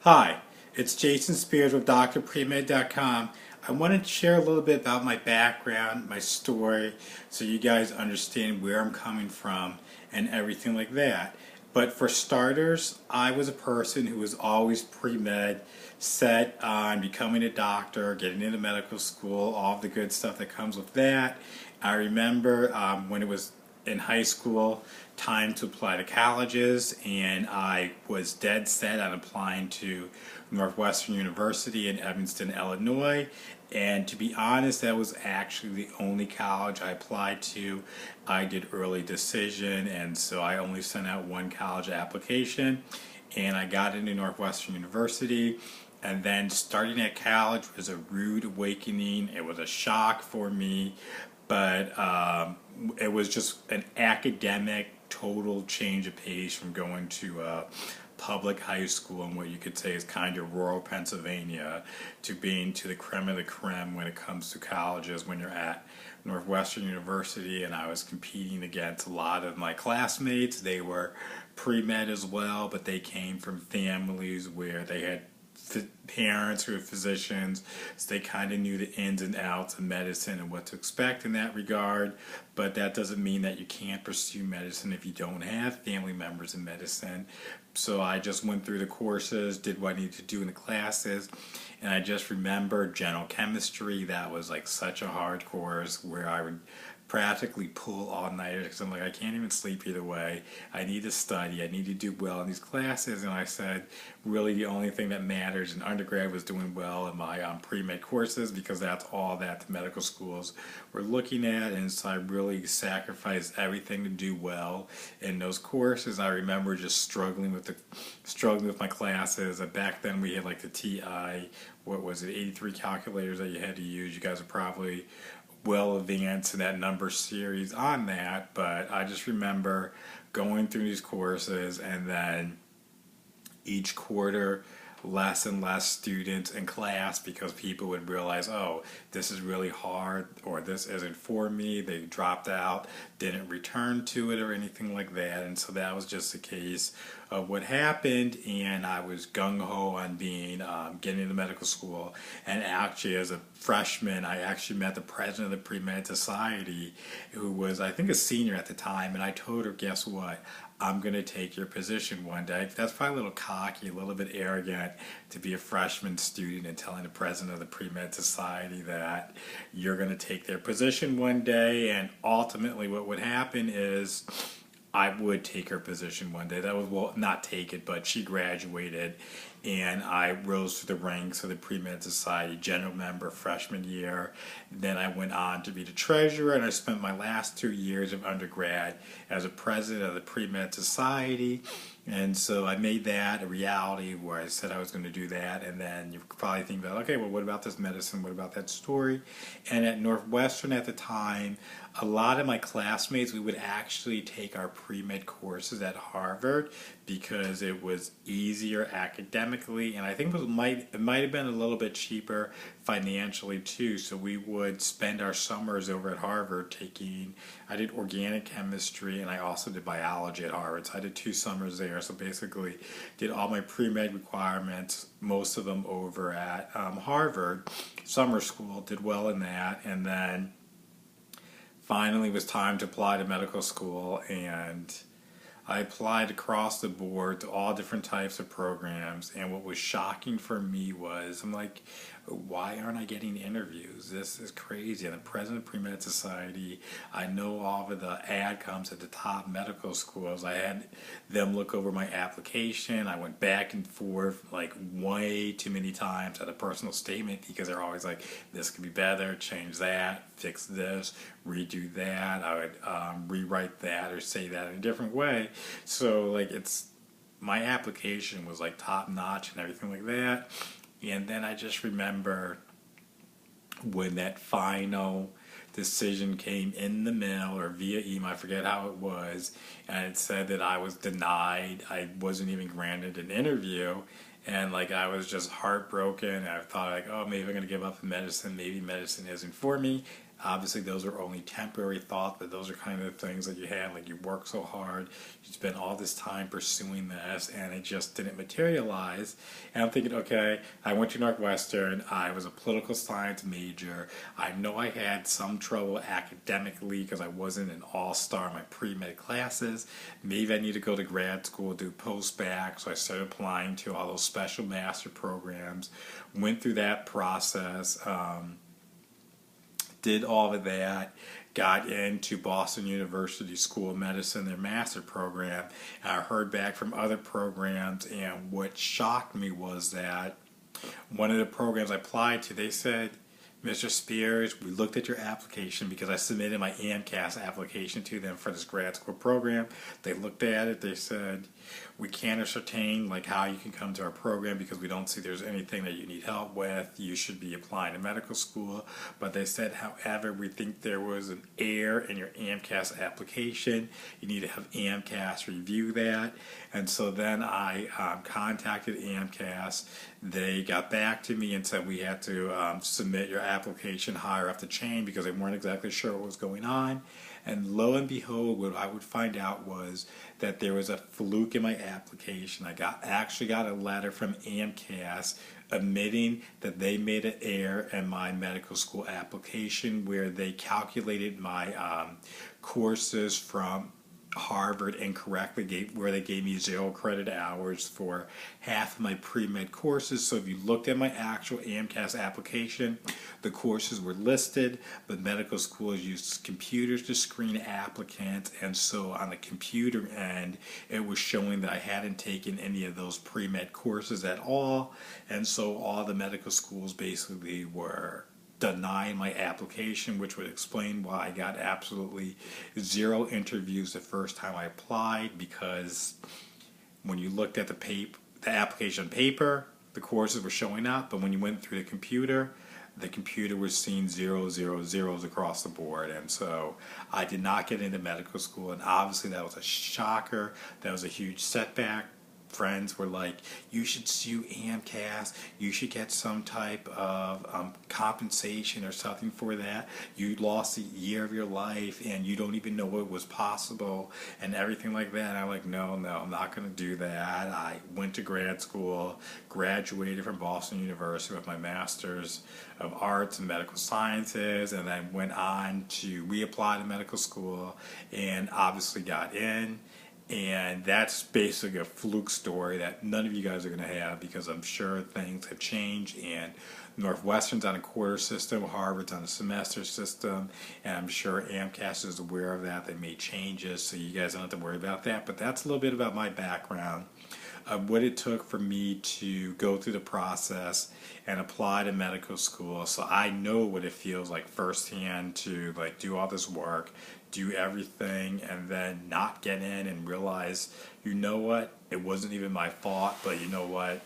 Hi, it's Jason Spears with drpremed.com. I wanted to share a little bit about my background, my story, so you guys understand where I'm coming from and everything like that. But for starters, I was a person who was always pre-med, set on becoming a doctor, getting into medical school, all the good stuff that comes with that. I remember when it was in high school, time to apply to colleges, and I was dead set on applying to Northwestern University in Evanston, Illinois. And to be honest, that was actually the only college I applied to. I did early decision, and so I only sent out one college application, and I got into Northwestern University. And then starting at college was a rude awakening. It was a shock for me, but it was just an academic total change of pace from going to public high school in what you could say is kind of rural Pennsylvania to being to the creme of the creme when it comes to colleges when you're at Northwestern University. And I was competing against a lot of my classmates. They were pre-med as well, but they came from families where they had parents who were physicians, so they kind of knew the ins and outs of medicine and what to expect in that regard. But that doesn't mean that you can't pursue medicine if you don't have family members in medicine. So I just went through the courses, did what I needed to do in the classes, and I just remember general chemistry. That was like such a hard course where I would practically pull all-nighters because I'm like, I can't even sleep either way. I need to study. I need to do well in these classes. And I said, really the only thing that matters in undergrad was doing well in my pre-med courses because that's all that the medical schools were looking at. And so I really sacrificed everything to do well in those courses. I remember just struggling with my classes. Back then we had like the TI, what was it, 83 calculators that you had to use. You guys are probably well advanced in that number series on that, but I just remember going through these courses and then each quarter less and less students in class because people would realize, oh, this is really hard or this isn't for me. They dropped out, didn't return to it or anything like that. And so that was just a case of what happened, and I was gung-ho on being getting into medical school. And actually as a freshman, I actually met the president of the Premed Society, who was I think a senior at the time, and I told her, guess what, I'm going to take your position one day. That's probably a little cocky, a little bit arrogant to be a freshman student and telling the president of the Premed Society that you're going to take their position one day. And ultimately what would happen is I would take her position one day. That was, well, not take it, but she graduated, and I rose through the ranks of the Premed Society, general member freshman year. Then I went on to be the treasurer, and I spent my last 2 years of undergrad as a president of the Premed Society. And so I made that a reality where I said I was going to do that. And then you probably think about, okay, well, what about this medicine? What about that story? And at Northwestern at the time, a lot of my classmates, we would actually take our pre-med courses at Harvard because it was easier academically, and I think it might have been a little bit cheaper financially too. So we would spend our summers over at Harvard taking, I did organic chemistry and I also did biology at Harvard. So I did 2 summers there. So basically did all my pre-med requirements, most of them over at Harvard summer school, did well in that, and then finally it was time to apply to medical school, and I applied across the board to all different types of programs. And what was shocking for me was, I'm like, why aren't I getting interviews? This is crazy. I'm the president of Premed Society. I know all of the ad comes at the top medical schools. I had them look over my application. I went back and forth like way too many times at a personal statement because they're always like, this could be better, change that, fix this, redo that. I would rewrite that or say that in a different way. So like my application was like top notch and everything like that. And then I just remember when that final decision came in the mail or via email, I forget how it was, and it said that I was denied. I wasn't even granted an interview, and like I was just heartbroken. I thought like, oh, maybe I'm going to give up medicine. Maybe medicine isn't for me. Obviously, those are only temporary thoughts, but those are kind of the things that you have. Like, you work so hard, you spend all this time pursuing this, and it just didn't materialize. And I'm thinking, okay, I went to Northwestern, I was a political science major. I know I had some trouble academically because I wasn't an all-star in my pre-med classes. Maybe I need to go to grad school, do post-bac, so I started applying to all those special master programs, went through that process, did all of that, got into Boston University School of Medicine, their master program. And I heard back from other programs, and what shocked me was that one of the programs I applied to, they said, Mr. Spears, we looked at your application because I submitted my AMCAS application to them for this grad school program. They looked at it, they said, we can't ascertain like how you can come to our program because we don't see there's anything that you need help with. You should be applying to medical school. But they said, however, we think there was an error in your AMCAS application. You need to have AMCAS review that. And so then I contacted AMCAS. They got back to me and said we had to submit your application higher up the chain because they weren't exactly sure what was going on. And lo and behold, what I would find out was that there was a fluke in my application. I actually got a letter from AMCAS admitting that they made an error in my medical school application where they calculated my courses from Harvard incorrectly, where they gave me 0 credit hours for half of my pre-med courses. So if you looked at my actual AMCAS application, the courses were listed, but medical schools use computers to screen applicants, and so on the computer end, it was showing that I hadn't taken any of those pre-med courses at all, and so all the medical schools basically were denying my application, which would explain why I got absolutely 0 interviews the first time I applied, because when you looked at the application on paper, the courses were showing up, but when you went through the computer was seeing 0, 0, 0s across the board. And so I did not get into medical school, and obviously that was a shocker. That was a huge setback. Friends were like, you should sue AMCAS, you should get some type of compensation or something for that. You lost a year of your life and you don't even know what was possible and everything like that. And I'm like, no, I'm not going to do that. I went to grad school, graduated from Boston University with my Master's of Arts and Medical Sciences, and then went on to reapply to medical school and obviously got in. And that's basically a fluke story that none of you guys are going to have, because I'm sure things have changed, and Northwestern's on a quarter system, Harvard's on a semester system, and I'm sure AMCAS is aware of that. They made changes, so you guys don't have to worry about that. But that's a little bit about my background, of what it took for me to go through the process and apply to medical school. So I know what it feels like firsthand to like do all this work, do everything, and then not get in and realize, you know what, it wasn't even my fault, but you know what,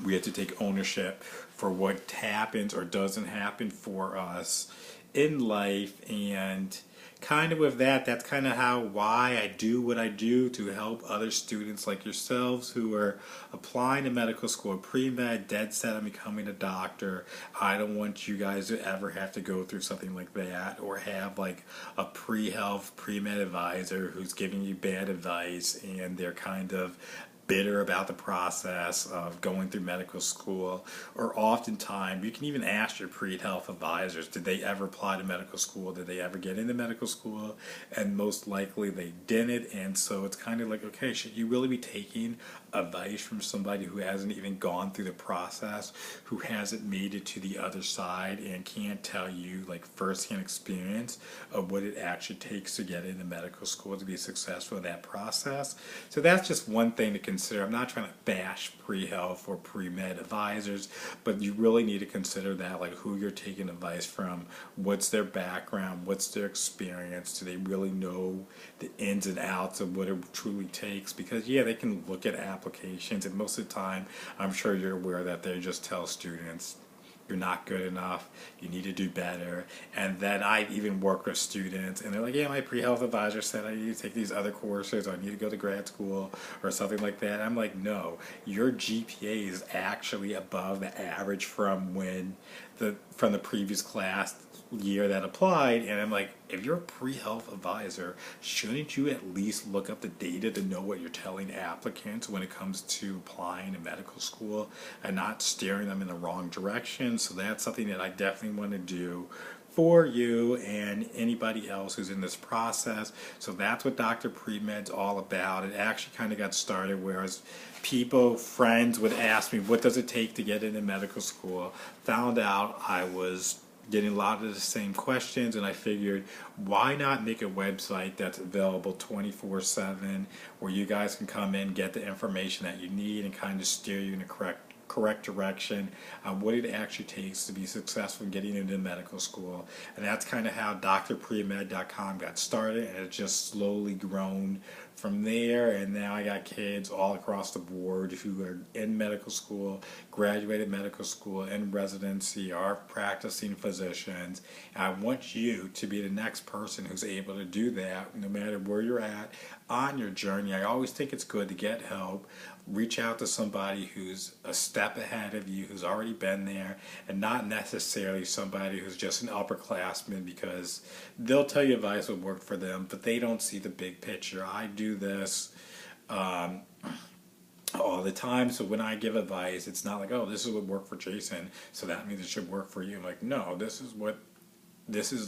we have to take ownership for what happens or doesn't happen for us in life. And kind of with that, that's kind of why I do what I do, to help other students like yourselves who are applying to medical school, pre-med, dead set on becoming a doctor. I don't want you guys to ever have to go through something like that, or have like a pre-health, pre-med advisor who's giving you bad advice and they're kind of bitter about the process of going through medical school. Or oftentimes, you can even ask your pre-health advisors, did they ever apply to medical school? Did they ever get into medical school? And most likely they didn't. And so it's kind of like, okay, should you really be taking advice from somebody who hasn't even gone through the process, who hasn't made it to the other side, and can't tell you like firsthand experience of what it actually takes to get into medical school to be successful in that process? So that's just one thing to consider. I'm not trying to bash pre-health or pre-med advisors, but you really need to consider that, like who you're taking advice from, what's their background, what's their experience, do they really know the ins and outs of what it truly takes? Because yeah, they can look at applications, and most of the time, I'm sure you're aware that they just tell students, you're not good enough, you need to do better. And then I even work with students and they're like, yeah, my pre-health advisor said I need to take these other courses, or I need to go to grad school or something like that. I'm like, no, your GPA is actually above the average from the previous class year that applied, and I'm like, if you're a pre-health advisor, shouldn't you at least look up the data to know what you're telling applicants when it comes to applying to medical school and not steering them in the wrong direction? So that's something that I definitely want to do for you and anybody else who's in this process. So that's what Dr. Premed's all about. It actually kind of got started whereas friends would ask me, what does it take to get into medical school? Found out I was getting a lot of the same questions, and I figured, why not make a website that's available 24/7 where you guys can come in, get the information that you need, and kind of steer you in the correct direction on what it actually takes to be successful in getting into medical school. And that's kind of how drpremed.com got started, and it's just slowly grown from there. And now I got kids all across the board who are in medical school, graduated medical school, in residency, are practicing physicians. And I want you to be the next person who's able to do that no matter where you're at on your journey. I always think it's good to get help. Reach out to somebody who's a step ahead of you, who's already been there, and not necessarily somebody who's just an upperclassman, because they'll tell you advice will work for them, but they don't see the big picture. I do this all the time, so when I give advice, it's not like, oh, this is what worked for Jason, so that means it should work for you. I'm like, no, this is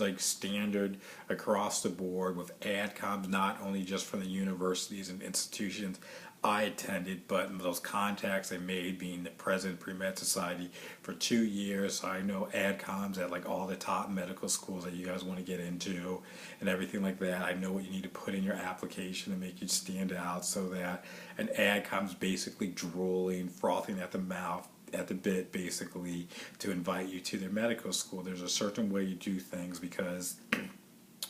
like standard across the board with AdComs, not only just from the universities and institutions I attended, but those contacts I made being the president of Premed Society for 2 years. So I know AdComs at like all the top medical schools that you guys want to get into and everything like that. I know what you need to put in your application to make you stand out, so that an AdCom's basically drooling, frothing at the mouth, at the bit, basically, to invite you to their medical school. There's a certain way you do things, because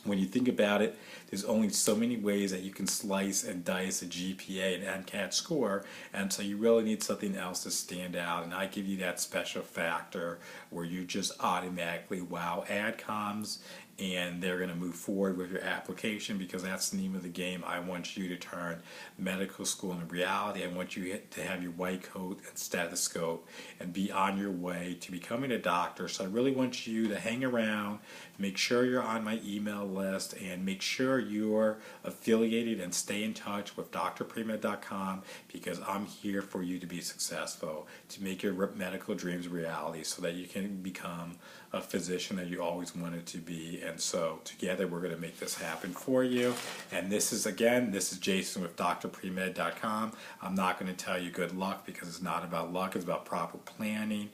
when you think about it, there's only so many ways that you can slice and dice a GPA and MCAT score, and so you really need something else to stand out. And I give you that special factor where you just automatically wow AdComs, and they're going to move forward with your application, because that's the name of the game. I want you to turn medical school into reality. I want you to have your white coat and stethoscope and be on your way to becoming a doctor. So I really want you to hang around, make sure you're on my email list, and make sure you're affiliated and stay in touch with drpremed.com, because I'm here for you to be successful, to make your medical dreams reality, so that you can become a physician that you always wanted to be. And so together we're going to make this happen for you. And this is Jason with drpremed.com. I'm not going to tell you good luck, because it's not about luck. It's about proper planning,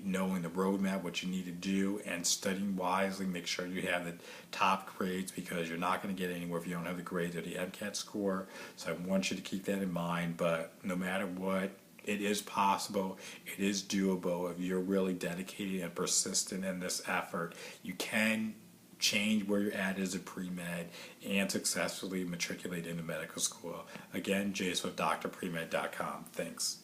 knowing the roadmap, what you need to do, and studying wisely. Make sure you have the top grades, because you're not going to get anywhere if you don't have the grades or the MCAT score. So I want you to keep that in mind. But no matter what, it is possible, it is doable. If you're really dedicated and persistent in this effort, you can change where you're at as a pre-med and successfully matriculate into medical school. Again, Jason with drpremed.com. Thanks.